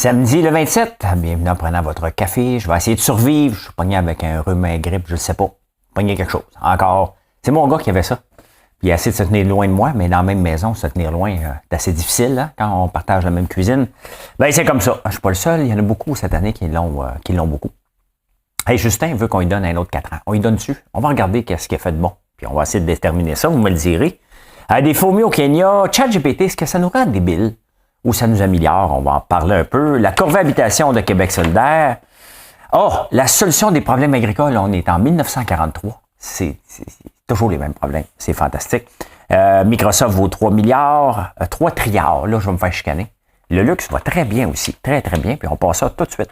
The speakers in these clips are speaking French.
Samedi le 27, bienvenue en prenant votre café. Je vais essayer de survivre. Je suis pogné avec un rhume, un grippe, je ne sais pas. Pogné quelque chose. Encore. C'est mon gars qui avait ça. Puis il a essayé de se tenir loin de moi, mais dans la même maison, se tenir loin, c'est assez difficile hein, quand on partage la même cuisine. Ben c'est comme ça. Je suis pas le seul. Il y en a beaucoup cette année qui l'ont beaucoup. Hey, Justin veut qu'on lui donne un autre 4 ans. On lui donne dessus. On va regarder qu'est-ce qu'il a fait de bon. Puis on va essayer de déterminer ça. Vous me le direz. Des fourmis au Kenya. ChatGPT, est-ce que ça nous rend débiles? Ou ça nous améliore? On va en parler un peu. La cohabitation de Québec solidaire. Oh, la solution des problèmes agricoles, on est en 1943. C'est toujours les mêmes problèmes. C'est fantastique. Microsoft vaut 3 milliards, 3 trilliards. Là, je vais me faire chicaner. Le luxe va très bien aussi. Très, très bien. Puis on passe ça tout de suite.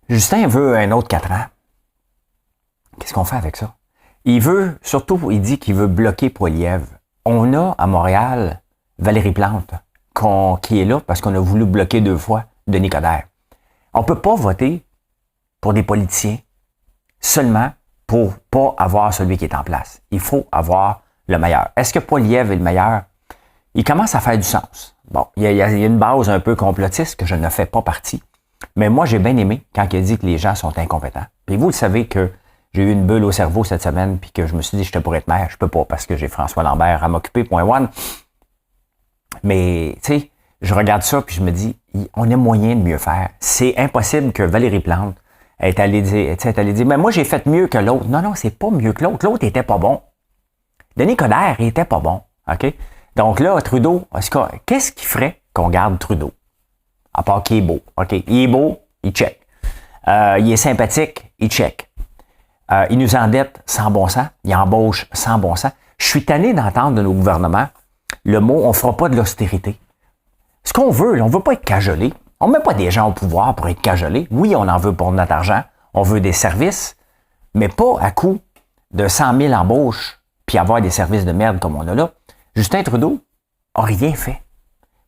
Justin veut un autre 4 ans. Qu'est-ce qu'on fait avec ça? Il dit qu'il veut bloquer Poilievre. On a à Montréal Valérie Plante, qui est là parce qu'on a voulu bloquer 2 fois Denis Coderre. On ne peut pas voter pour des politiciens seulement pour pas avoir celui qui est en place. Il faut avoir le meilleur. Est-ce que Poilievre est le meilleur? Il commence à faire du sens. Bon, il y a une base un peu complotiste que je ne fais pas partie. Mais moi, j'ai bien aimé quand il a dit que les gens sont incompétents. Puis vous le savez que j'ai eu une bulle au cerveau cette semaine puis que je me suis dit je te pourrais être maire. Je peux pas parce que j'ai François Lambert à m'occuper, point one. Mais, tu sais, je regarde ça puis je me dis, on a moyen de mieux faire. C'est impossible que Valérie Plante est allée dire, mais moi, j'ai fait mieux que l'autre. Non, c'est pas mieux que l'autre. L'autre était pas bon. Denis Coderre, il était pas bon. OK? Donc là, Trudeau, qu'est-ce qui ferait qu'on garde Trudeau? À part qu'il est beau. OK, il est beau, il check. Il est sympathique, il check. Il nous endette sans bon sens, il embauche sans bon sens. Je suis tanné d'entendre de nos gouvernements le mot « on fera pas de l'austérité ». Ce qu'on veut, on ne veut pas être cajolé. On ne met pas des gens au pouvoir pour être cajolés. Oui, on en veut pour notre argent, on veut des services, mais pas à coût de 100 000 embauches puis avoir des services de merde comme on a là. Justin Trudeau n'a rien fait.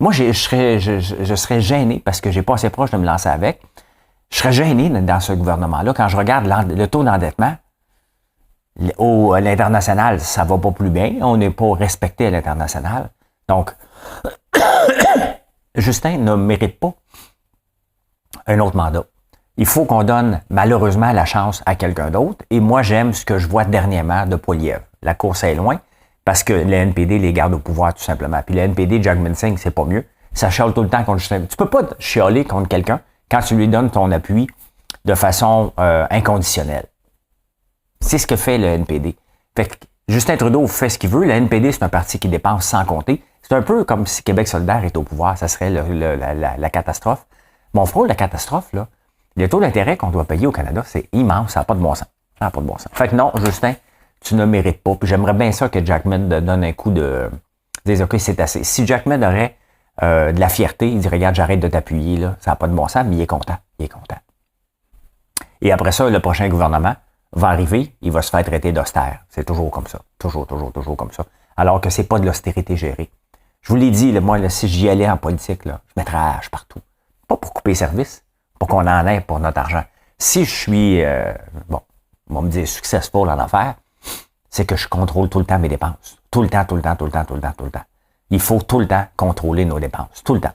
Moi, je serais gêné parce que j'ai pas assez proche de me lancer avec. Je serais gêné dans ce gouvernement-là. Quand je regarde le taux d'endettement, à l'international, ça va pas plus bien. On n'est pas respecté à l'international. Donc, Justin ne mérite pas un autre mandat. Il faut qu'on donne malheureusement la chance à quelqu'un d'autre. Et moi, j'aime ce que je vois dernièrement de Poilievre. La course est loin. Parce que le NPD les garde au pouvoir, tout simplement. Puis le NPD, Jagmeet Singh, c'est pas mieux. Ça chiale tout le temps contre Justin. Tu peux pas chialer contre quelqu'un quand tu lui donnes ton appui de façon inconditionnelle. C'est ce que fait le NPD. Fait que Justin Trudeau fait ce qu'il veut. Le NPD, c'est un parti qui dépense sans compter. C'est un peu comme si Québec solidaire est au pouvoir. Ça serait la catastrophe. Mon frère, la catastrophe, là, le taux d'intérêt qu'on doit payer au Canada, c'est immense. Ça n'a pas de bon sens. Ça n'a pas de bon sens. Fait que non, Justin, tu ne mérites pas. Puis j'aimerais bien ça que Jagmeet donne un coup de... Dire, OK, c'est assez. Si Jagmeet aurait de la fierté, il dit, regarde, j'arrête de t'appuyer, là. Ça n'a pas de bon sens, mais il est content. Il est content. Et après ça, le prochain gouvernement va arriver, il va se faire traiter d'austère. C'est toujours comme ça. Toujours comme ça. Alors que c'est pas de l'austérité gérée. Je vous l'ai dit, moi, là, si j'y allais en politique, là, je mettrais la hache partout. Pas pour couper les services, pour qu'on en ait pour notre argent. Si je suis, on va me dire successful en affaires, c'est que je contrôle tout le temps mes dépenses. Tout le temps. Il faut tout le temps contrôler nos dépenses. Tout le temps.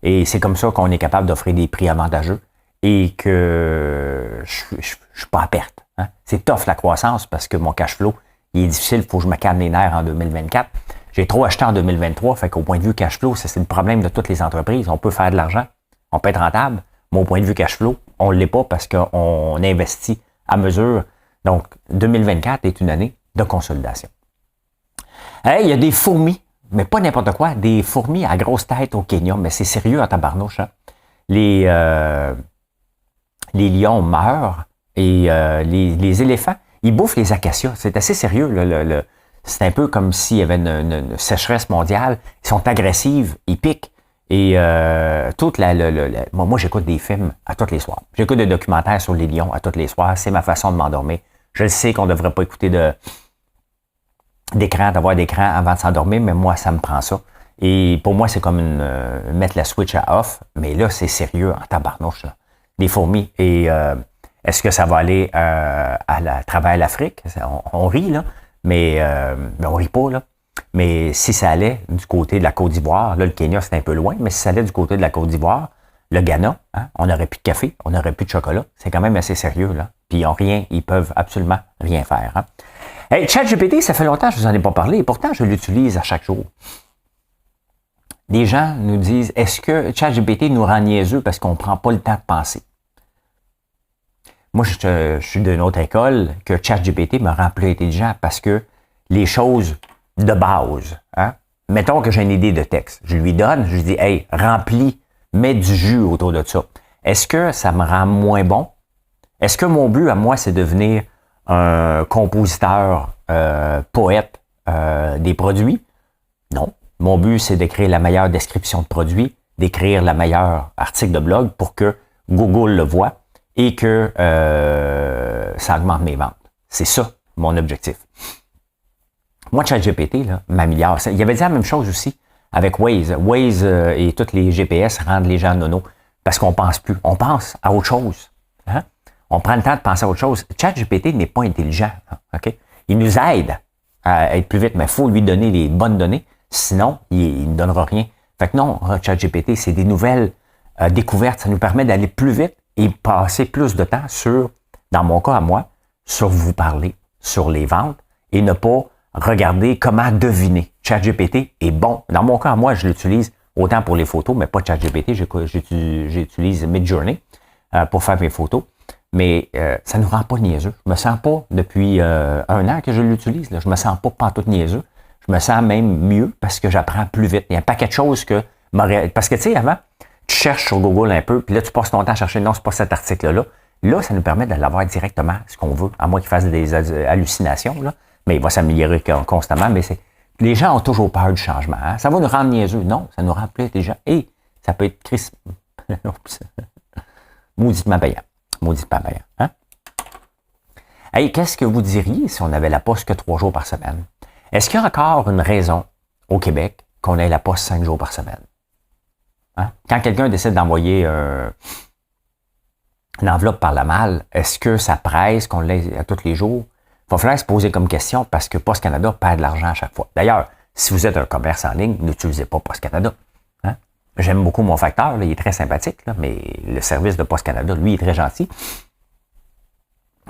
Et c'est comme ça qu'on est capable d'offrir des prix avantageux et que je suis pas à perte. Hein? C'est tough la croissance parce que mon cash flow, il est difficile. Il faut que je me calme les nerfs en 2024. J'ai trop acheté en 2023. Fait qu'au point de vue cash flow, c'est le problème de toutes les entreprises. On peut faire de l'argent. On peut être rentable. Mais au point de vue cash flow, on ne l'est pas parce qu'on investit à mesure. Donc, 2024 est une année de consolidation. Hey, il y a des fourmis, mais pas n'importe quoi, des fourmis à grosse tête au Kenya, mais c'est sérieux en tabarnouche. Hein? Les lions meurent et les éléphants, ils bouffent les acacias. C'est assez sérieux. C'est un peu comme s'il y avait une sécheresse mondiale. Ils sont agressifs, ils piquent. Et moi, j'écoute des films à tous les soirs. J'écoute des documentaires sur les lions à tous les soirs. C'est ma façon de m'endormir. Je le sais qu'on ne devrait pas écouter d'avoir d'écran avant de s'endormir, mais moi, ça me prend ça. Et pour moi, c'est comme mettre la switch à off, mais là, c'est sérieux en tabarnouche, là. Des fourmis. Et est-ce que ça va aller travers l'Afrique? On rit, là, mais on rit pas, là. Mais si ça allait du côté de la Côte d'Ivoire, là, le Kenya, c'est un peu loin, mais si ça allait du côté de la Côte d'Ivoire, le Ghana, hein, on n'aurait plus de café, on n'aurait plus de chocolat. C'est quand même assez sérieux, là. Puis ils peuvent absolument rien faire. Hein. Hey, ChatGPT, ça fait longtemps que je vous en ai pas parlé, et pourtant, je l'utilise à chaque jour. Des gens nous disent, est-ce que ChatGPT nous rend niaiseux parce qu'on ne prend pas le temps de penser? Moi, je suis d'une autre école que ChatGPT me rend plus intelligent parce que les choses de base, hein? Mettons que j'ai une idée de texte. Je lui donne, je lui dis, hey, remplis, mets du jus autour de ça. Est-ce que ça me rend moins bon? Est-ce que mon but à moi, c'est de devenir un compositeur, poète des produits? Non. Mon but, c'est d'écrire la meilleure description de produit, d'écrire la meilleure article de blog pour que Google le voit et que ça augmente mes ventes. C'est ça, mon objectif. Moi, ChatGPT, là, m'améliore. Il avait dit la même chose aussi avec Waze. Waze et tous les GPS rendent les gens nono parce qu'on pense plus. On pense à autre chose. Hein? On prend le temps de penser à autre chose. ChatGPT n'est pas intelligent. Okay? Il nous aide à être plus vite, mais il faut lui donner les bonnes données. Sinon, il ne donnera rien. Fait que non, ChatGPT, c'est des nouvelles découvertes. Ça nous permet d'aller plus vite et passer plus de temps dans mon cas à moi, sur vous parler, sur les ventes et ne pas regarder comment deviner. ChatGPT est bon. Dans mon cas, moi, je l'utilise autant pour les photos, mais pas ChatGPT. J'utilise Midjourney pour faire mes photos. Mais ça ne nous rend pas niaiseux. Je me sens pas, depuis 1 an que je l'utilise, là, je me sens pas pantoute niaiseux. Je me sens même mieux parce que j'apprends plus vite. Il y a un paquet de choses que... Parce que, tu sais, avant, tu cherches sur Google un peu, puis là, tu passes ton temps à chercher, non, c'est pas cet article-là. Là, ça nous permet de l'avoir directement, ce qu'on veut, à moins qu'il fasse des hallucinations, là. Mais il va s'améliorer constamment. Mais les gens ont toujours peur du changement. Hein? Ça va nous rendre niaiseux. Non, ça nous rend plus intelligents. Et ça peut être mauditement payant. Mauditement payant. Hein? Hey, qu'est-ce que vous diriez si on avait la poste que 3 jours par semaine? Est-ce qu'il y a encore une raison au Québec qu'on ait la poste 5 jours par semaine? Hein? Quand quelqu'un décide d'envoyer une enveloppe par la malle, est-ce que ça presse qu'on l'ait à tous les jours? Il va falloir se poser comme question parce que Poste Canada perd de l'argent à chaque fois. D'ailleurs, si vous êtes un commerce en ligne, n'utilisez pas Poste Canada. Hein? J'aime beaucoup mon facteur, là, il est très sympathique, là, mais le service de Poste Canada, lui, est très gentil.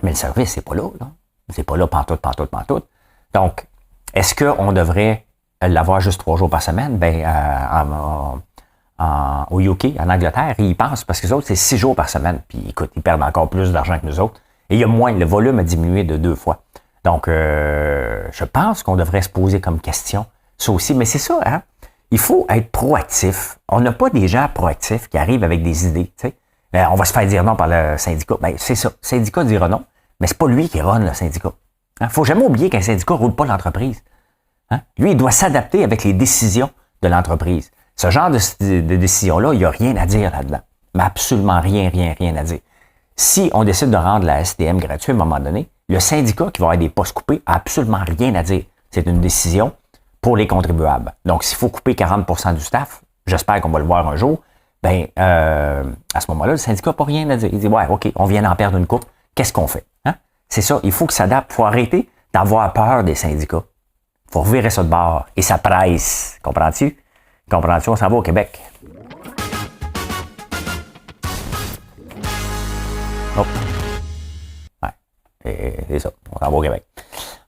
Mais le service, c'est pas là. C'est pas là pantoute. Donc, est-ce qu'on devrait l'avoir juste 3 jours par semaine? Au UK, en Angleterre, ils y pensent parce que les autres, c'est 6 jours par semaine. Puis écoute, ils perdent encore plus d'argent que nous autres. Et il y a moins, le volume a diminué de 2 fois. Donc, je pense qu'on devrait se poser comme question ça aussi. Mais c'est ça, hein? Il faut être proactif. On n'a pas des gens proactifs qui arrivent avec des idées. Tu sais. On va se faire dire non par le syndicat. Ben, c'est ça. Le syndicat dira non, mais c'est pas lui qui run le syndicat. Il ne faut jamais oublier qu'un syndicat ne roule pas l'entreprise. Hein? Lui, il doit s'adapter avec les décisions de l'entreprise. Ce genre de décision-là, il n'y a rien à dire là-dedans. Mais absolument rien à dire. Si on décide de rendre la STM gratuite à un moment donné, le syndicat qui va avoir des postes coupés n'a absolument rien à dire. C'est une décision pour les contribuables. Donc, s'il faut couper 40% du staff, j'espère qu'on va le voir un jour, à ce moment-là, le syndicat n'a pas rien à dire. Il dit, ouais, OK, on vient d'en perdre une coupe. Qu'est-ce qu'on fait? Hein? C'est ça, il faut qu'il s'adapte. Il faut arrêter d'avoir peur des syndicats. Il faut revirer ça de bord. Et ça presse. Comprends-tu? Comprends-tu? On s'en va au Québec. Oh. Ouais. C'est ça. On s'en va au Québec.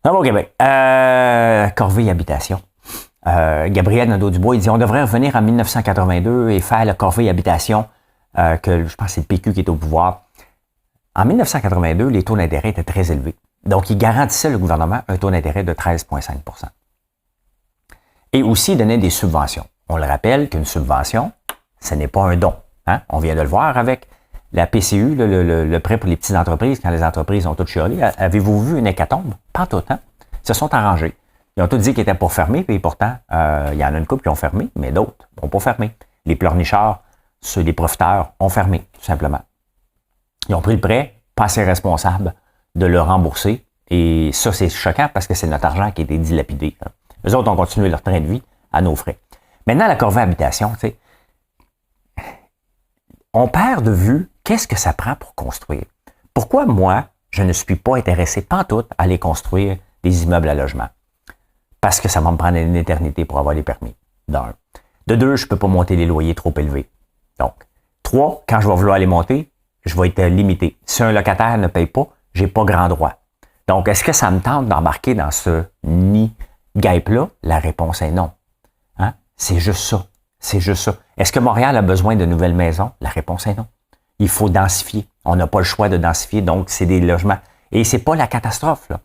On s'en va au Québec. Corvée Habitation. Gabriel Nadeau-Dubois, il dit on devrait revenir en 1982 et faire le Corvée Habitation, que je pense que c'est le PQ qui est au pouvoir. En 1982, les taux d'intérêt étaient très élevés. Donc, il garantissait, le gouvernement, un taux d'intérêt de 13,5 %. Et aussi, il donnait des subventions. On le rappelle qu'une subvention, ce n'est pas un don. Hein? On vient de le voir avec la PCU, le prêt pour les petites entreprises, quand les entreprises ont toutes chialé. Avez-vous vu une hécatombe? Pas tout, hein? Ils se sont arrangés. Ils ont tous dit qu'ils étaient pour fermer, puis pourtant, il y en a une couple qui ont fermé, mais d'autres n'ont pas fermé. Les pleurnichards, les profiteurs ont fermé, tout simplement. Ils ont pris le prêt, pas assez responsables, de le rembourser. Et ça, c'est choquant parce que c'est notre argent qui a été dilapidé. Hein. Eux autres ont continué leur train de vie à nos frais. Maintenant, la corvée habitation, tu sais, on perd de vue qu'est-ce que ça prend pour construire. Pourquoi moi, je ne suis pas intéressé pantoute à aller construire des immeubles à logement? Parce que ça va me prendre une éternité pour avoir les permis, d'un. De deux, je ne peux pas monter les loyers trop élevés. Donc, trois, quand je vais vouloir les monter, je vais être limité. Si un locataire ne paye pas, j'ai pas grand droit. Donc, est-ce que ça me tente d'embarquer dans ce nid guêpe-là? La réponse est non. Hein? C'est juste ça. C'est juste ça. Est-ce que Montréal a besoin de nouvelles maisons? La réponse est non. Il faut densifier. On n'a pas le choix de densifier, donc c'est des logements. Et c'est pas la catastrophe, là.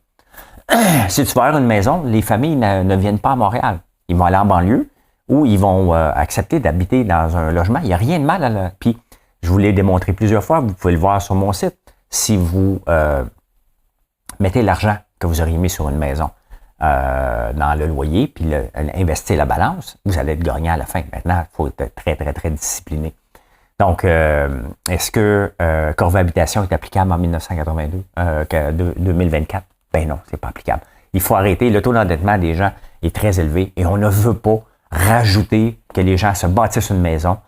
Si tu vas avoir une maison, les familles ne viennent pas à Montréal. Ils vont aller en banlieue ou ils vont accepter d'habiter dans un logement. Il n'y a rien de mal à la... Puis, je vous l'ai démontré plusieurs fois, vous pouvez le voir sur mon site. Si vous mettez l'argent que vous auriez mis sur une maison dans le loyer, puis investir la balance, vous allez être gagnant à la fin. Maintenant, il faut être très, très, très discipliné. Donc, est-ce que Corvée Habitation est applicable en 2024? Ben non, c'est pas applicable. Il faut arrêter. Le taux d'endettement des gens est très élevé et on ne veut pas rajouter que les gens se bâtissent une maison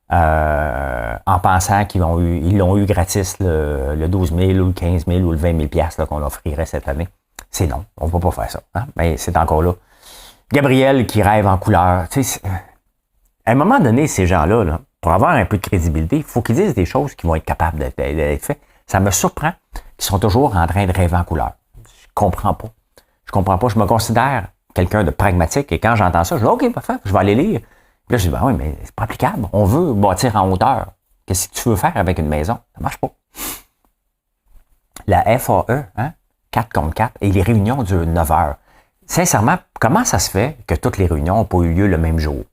en pensant qu'ils l'ont eu gratis le 12 000 ou le 15 000 ou le 20 000 piastres qu'on offrirait cette année. C'est non, on ne va pas faire ça. Hein? Mais c'est encore là. Gabriel qui rêve en couleur. Tu sais, à un moment donné, ces gens-là, là, pour avoir un peu de crédibilité, il faut qu'ils disent des choses qui vont être capables d'être faites. Ça me surprend qu'ils sont toujours en train de rêver en couleur. Je comprends pas. Je me considère quelqu'un de pragmatique et quand j'entends ça, je dis OK, parfait, je vais aller lire. Puis là, je dis, ben oui, mais c'est pas applicable. On veut bâtir en hauteur. Qu'est-ce que tu veux faire avec une maison? Ça marche pas. La FAE, hein, 4 contre 4, et les réunions durent 9 heures. Sincèrement, comment ça se fait que toutes les réunions n'ont pas eu lieu le même jour?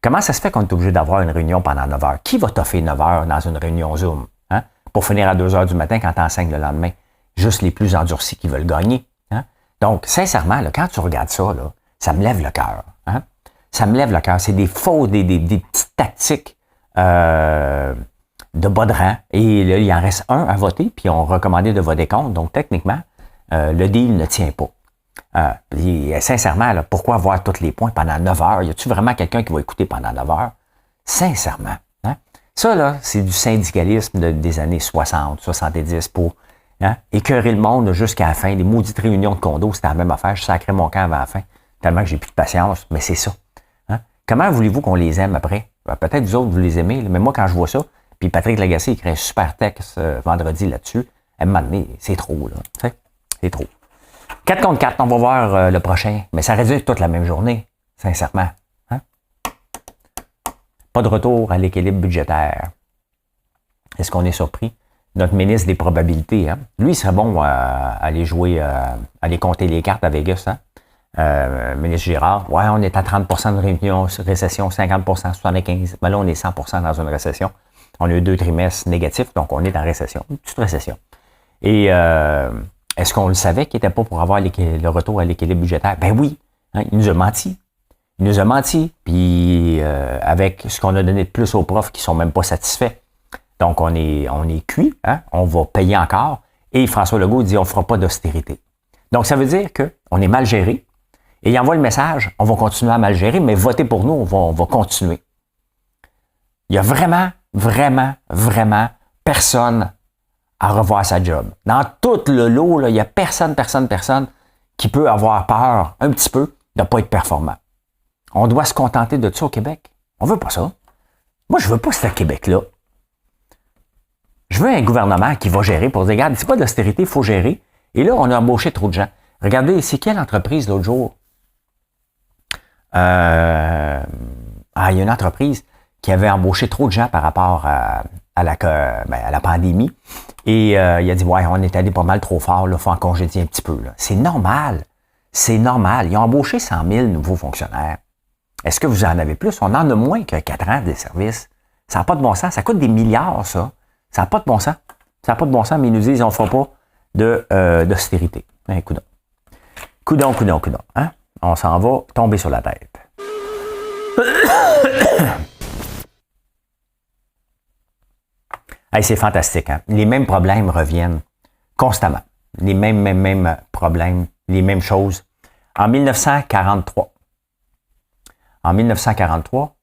Comment ça se fait qu'on est obligé d'avoir une réunion pendant 9 heures? Qui va toffer 9 heures dans une réunion Zoom? Hein, pour finir à 2 heures du matin quand tu enseignes le lendemain? Juste les plus endurcis qui veulent gagner. Hein? Donc, sincèrement, là, quand tu regardes ça, là, ça me lève le cœur. Hein? Ça me lève le cœur. C'est des faux, des petites tactiques de bas de rang. Et là, il en reste un à voter, puis on recommandé de voter contre. Donc, techniquement, le deal ne tient pas. Sincèrement, là, pourquoi voir tous les points pendant 9 heures? Y a-t-il vraiment quelqu'un qui va écouter pendant 9 heures? Sincèrement. Hein? Ça, là, c'est du syndicalisme des années 60, 70 pour écœurer le monde jusqu'à la fin. Les maudites réunions de condos, c'était la même affaire. Je sacrais mon camp avant la fin, tellement que j'ai plus de patience, mais c'est ça. Hein? Comment voulez-vous qu'on les aime après? Peut-être vous autres, vous les aimez, là, mais moi, quand je vois ça, puis Patrick Lagacé écrit un super texte vendredi là-dessus, à un moment donné, c'est trop, là. C'est trop. 4 contre 4, on va voir le prochain, mais ça réduit toute la même journée, sincèrement. Hein? Pas de retour à l'équilibre budgétaire. Est-ce qu'on est surpris? Notre ministre des probabilités, hein? Lui, il serait bon à aller jouer, à aller compter les cartes à Vegas, hein? Ministre Girard, ouais, on est à 30% de récession, 50%, 75%, mais là, on est 100% dans une récession. On a eu 2 trimestres négatifs, donc on est en récession, une petite récession. Et est-ce qu'on le savait qu'il n'était pas pour avoir le retour à l'équilibre budgétaire? Ben oui, hein, il nous a menti. Il nous a menti, puis avec ce qu'on a donné de plus aux profs qui sont même pas satisfaits. Donc, on est cuit, hein, on va payer encore, et François Legault dit on ne fera pas d'austérité. Donc, ça veut dire qu'on est mal géré, et il envoie le message, on va continuer à mal gérer, mais votez pour nous, on va continuer. Il y a vraiment, vraiment, vraiment personne à revoir sa job. Dans tout le lot, là, il n'y a personne qui peut avoir peur, un petit peu, de ne pas être performant. On doit se contenter de ça au Québec. On veut pas ça. Moi, je veux pas ce Québec-là. Je veux un gouvernement qui va gérer pour dire, regarde, c'est pas de l'austérité, il faut gérer. Et là, on a embauché trop de gens. Regardez, c'est quelle entreprise l'autre jour? Il y a une entreprise qui avait embauché trop de gens par rapport à la pandémie. Et il a dit, ouais, on est allé pas mal trop fort, il faut en congédier un petit peu. Là. C'est normal. C'est normal. Ils ont embauché 100 000 nouveaux fonctionnaires. Est-ce que vous en avez plus? On en a moins que 4 ans de service. Ça n'a pas de bon sens. Ça coûte des milliards, ça. Ça n'a pas de bon sens. Ça n'a pas de bon sens, mais ils nous disent, on ne fera pas d'austérité. Hein, coudonc. Hein? On s'en va tomber sur la tête. Hey, c'est fantastique. Hein? Les mêmes problèmes reviennent constamment. les mêmes problèmes, les mêmes choses. En 1943,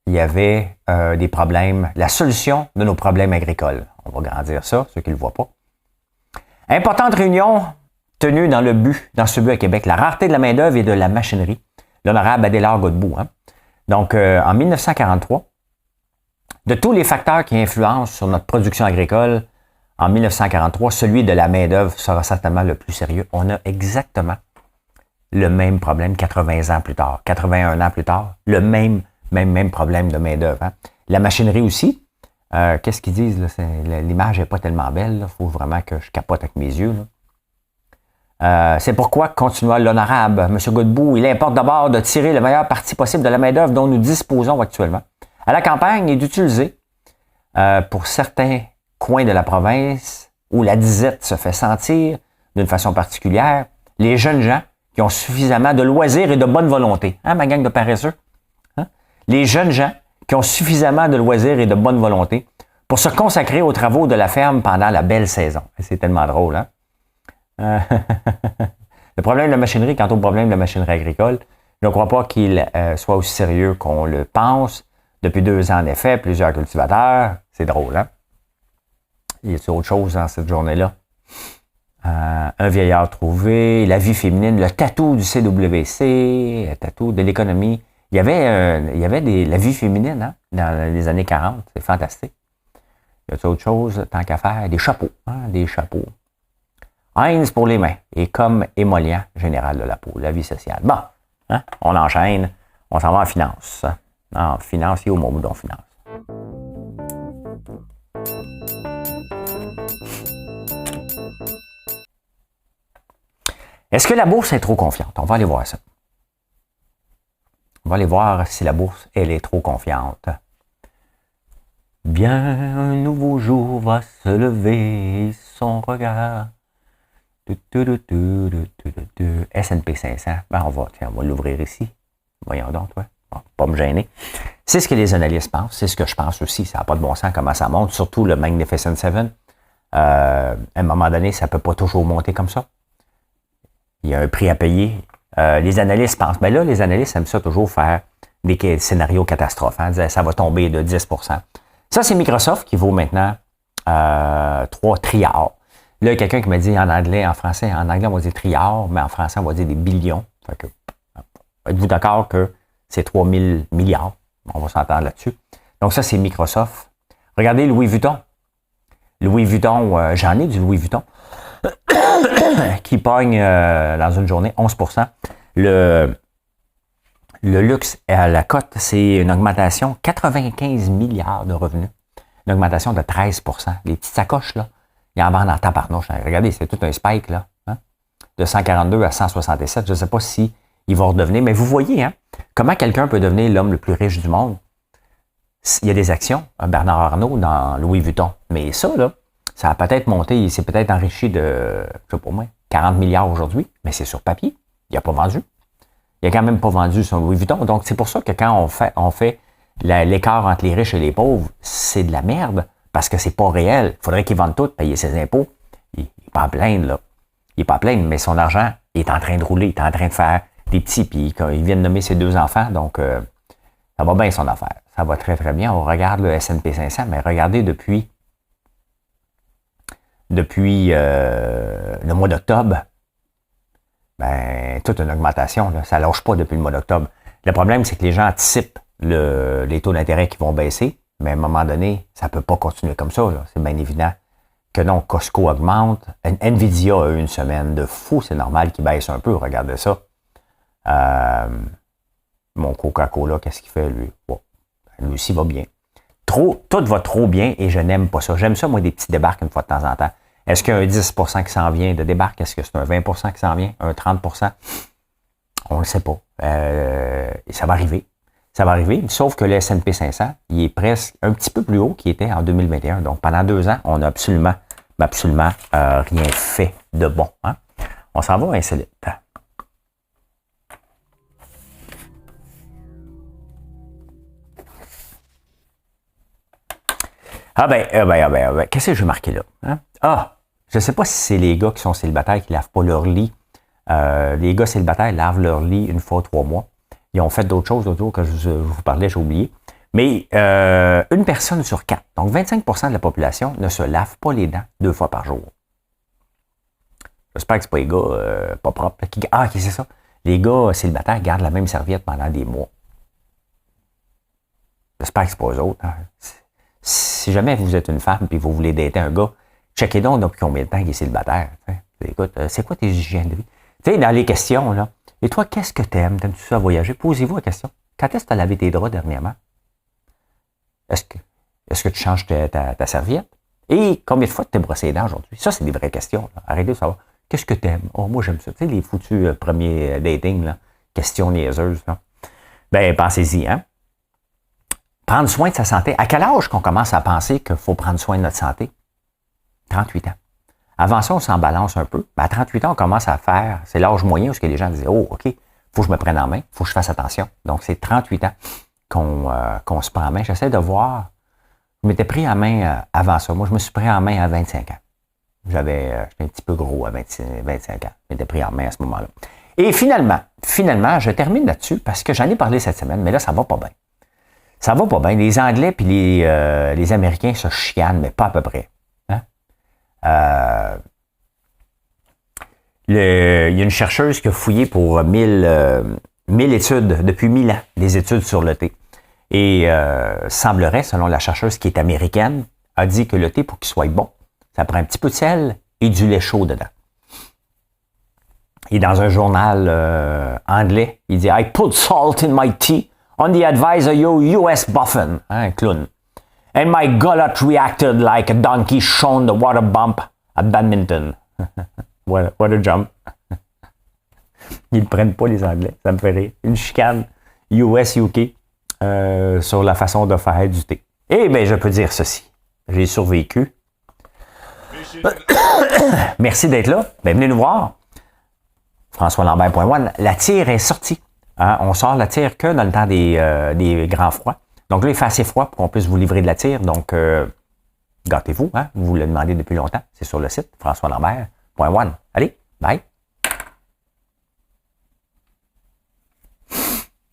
il y avait des problèmes, la solution de nos problèmes agricoles. On va grandir ça, ceux qui ne le voient pas. Importante réunion tenue dans ce but à Québec, la rareté de la main-d'œuvre et de la machinerie. L'honorable Adélard Godbout. Hein? Donc, en 1943, de tous les facteurs qui influencent sur notre production agricole, en 1943, celui de la main-d'œuvre sera certainement le plus sérieux. On a exactement le même problème 80 ans plus tard, 81 ans plus tard, le même problème de main-d'œuvre. Hein? La machinerie aussi. Qu'est-ce qu'ils disent? Là? L'image n'est pas tellement belle. Il faut vraiment que je capote avec mes yeux. C'est pourquoi, continua l'honorable M. Godbout, il importe d'abord de tirer le meilleur parti possible de la main-d'œuvre dont nous disposons actuellement à la campagne et d'utiliser pour certains coins de la province où la disette se fait sentir d'une façon particulière, les jeunes gens qui ont suffisamment de loisirs et de bonne volonté. Hein, ma gang de paresseux? Hein? Les jeunes gens qui ont suffisamment de loisirs et de bonne volonté pour se consacrer aux travaux de la ferme pendant la belle saison. C'est tellement drôle, hein? Le problème de la machinerie, quant au problème de la machinerie agricole, je ne crois pas qu'il soit aussi sérieux qu'on le pense. Depuis 2 ans, en effet, plusieurs cultivateurs. C'est drôle, hein? Il y a autre chose dans cette journée-là? Un vieillard trouvé, la vie féminine, le tatou du CWC, le tatou de l'économie. Il y avait la vie féminine, hein, dans les années 40. C'est fantastique. Il y a autre chose, tant qu'à faire? Des chapeaux, hein, des chapeaux. Heinz pour les mains et comme émollient général de la peau, la vie sociale. Bon, hein, on enchaîne, on s'en va en finance. En finance, il y a au mot dans finance. Est-ce que la bourse est trop confiante? On va aller voir ça. On va aller voir si la bourse, elle est trop confiante. Bien, un nouveau jour va se lever, son regard. S&P 500. Ben, on va l'ouvrir ici. Voyons donc, toi. Bon, pas me gêner. C'est ce que les analystes pensent. C'est ce que je pense aussi. Ça n'a pas de bon sens comment ça monte. Surtout le Magnificent Seven. À un moment donné, ça ne peut pas toujours monter comme ça. Il y a un prix à payer. Les analystes pensent. Ben là, les analystes aiment ça toujours faire des scénarios catastrophes. Hein, ça va tomber de 10%. Ça, c'est Microsoft qui vaut maintenant 3 trilliards. Là, il y a quelqu'un qui m'a dit en anglais, en français, en anglais, on va dire trilliards, mais en français, on va dire des billions. Fait que, êtes-vous d'accord que c'est 3000 milliards? On va s'entendre là-dessus. Donc, ça, c'est Microsoft. Regardez Louis Vuitton. Louis Vuitton, j'en ai du Louis Vuitton, qui pogne dans une journée 11%. Le luxe à la cote, c'est une augmentation 95 milliards de revenus. Une augmentation de 13%. Les petites sacoches, là, il y en vend en tabarnouche. Regardez, c'est tout un spike, là. Hein? De 142 à 167. Je ne sais pas si il va redevenir. Mais vous voyez, hein, comment quelqu'un peut devenir l'homme le plus riche du monde? Il y a des actions, Bernard Arnault dans Louis Vuitton. Mais ça, là, ça a peut-être monté, il s'est peut-être enrichi de, je sais pas moi, 40 milliards aujourd'hui. Mais c'est sur papier. Il n'a pas vendu. Il n'a quand même pas vendu son Louis Vuitton. Donc, c'est pour ça que quand on fait l'écart entre les riches et les pauvres, c'est de la merde. Parce que c'est pas réel. Il faudrait qu'il vende tout, payer ses impôts. Il n'est pas à plaindre, là. Il n'est pas à plaindre, mais son argent est en train de rouler. Il est en train de faire des petits. Puis il vient de nommer ses 2 enfants. Donc, ça va bien son affaire. Ça va très, très bien. On regarde le S&P 500, mais regardez depuis le mois d'octobre, ben, toute une augmentation. Là. Ça ne lâche pas depuis le mois d'octobre. Le problème, c'est que les gens anticipent les taux d'intérêt qui vont baisser. Mais à un moment donné, ça ne peut pas continuer comme ça. Là. C'est bien évident que non, Costco augmente. Nvidia a eu une semaine de fou. C'est normal qu'il baisse un peu. Regardez ça. Mon Coca-Cola, qu'est-ce qu'il fait, lui? Bon, lui aussi va bien. Tout va trop bien et je n'aime pas ça. J'aime ça, moi, des petits débarques une fois de temps en temps. Est-ce qu'il y a un 10% qui s'en vient de débarque? Est-ce que c'est un 20% qui s'en vient? Un 30%? On ne le sait pas. Ça va arriver. Ça va arriver, sauf que le S&P 500, il est presque un petit peu plus haut qu'il était en 2021. Donc, pendant 2 ans, on n'a absolument rien fait de bon. Hein? On s'en va insolite. Ah ben, qu'est-ce que j'ai marqué là? Hein? Ah, Je ne sais pas si c'est les gars qui sont célibataires qui ne lavent pas leur lit. Les gars célibataires lavent leur lit une fois 3 mois. Ils ont fait d'autres choses autour que je vous parlais, j'ai oublié. Mais une personne sur 4, donc 25% de la population, ne se lave pas les dents 2 fois par jour. J'espère que ce pas les gars pas propres. OK, c'est ça. Les gars célibataires gardent la même serviette pendant des mois. J'espère que c'est pas eux autres. Hein. Si jamais vous êtes une femme et vous voulez dater un gars, checkez donc depuis combien de temps il est célibataire. T'sais. Écoute, c'est quoi tes hygiènes de vie? Tu sais, dans les questions, là, et toi, qu'est-ce que t'aimes? T'aimes-tu ça voyager? Posez-vous la question. Quand est-ce que tu as lavé tes draps dernièrement? Est-ce que tu changes ta serviette? Et combien de fois tu t'es brossé les dents aujourd'hui? Ça, c'est des vraies questions. Là. Arrêtez de savoir. Qu'est-ce que t'aimes? Oh, moi, j'aime ça. Tu sais, les foutus premiers dating, là, questions niaiseuses. Là. Ben, pensez-y, hein? Prendre soin de sa santé. À quel âge qu'on commence à penser qu'il faut prendre soin de notre santé? 38 ans. Avant ça, on s'en balance un peu. Mais à 38 ans, on commence à faire, c'est l'âge moyen où les gens disaient, oh, OK, faut que je me prenne en main, faut que je fasse attention. Donc, c'est 38 ans qu'on se prend en main. J'essaie de voir. Je m'étais pris en main avant ça. Moi, je me suis pris en main à 25 ans. J'étais un petit peu gros à 25 ans. Je m'étais pris en main à ce moment-là. Et finalement, je termine là-dessus parce que j'en ai parlé cette semaine, mais là, ça va pas bien. Ça va pas bien. Les Anglais puis les Américains se chicanent, mais pas à peu près. Hein? Il y a une chercheuse qui a fouillé pour 1000 études, depuis 1000 ans, des études sur le thé. Et semblerait, selon la chercheuse qui est américaine, a dit que le thé, pour qu'il soit bon, ça prend un petit peu de sel et du lait chaud dedans. Et dans un journal anglais, il dit « I put salt in my tea on the advice of your US Buffin, un clown. And my gullet reacted like a donkey shown the water bump at badminton. » What a jump. Ils ne prennent pas les Anglais, ça me fait rire. Une chicane US-UK sur la façon de faire du thé. Eh bien, je peux dire ceci. J'ai survécu. Merci d'être là. Ben, venez nous voir. FrançoisLambert.one. La tire est sortie. Hein? On sort la tire que dans le temps des grands froids. Donc là, il fait assez froid pour qu'on puisse vous livrer de la tire. Donc, gâtez-vous. Hein? Vous le demandez depuis longtemps. C'est sur le site FrançoisLambert.one. Allez, bye.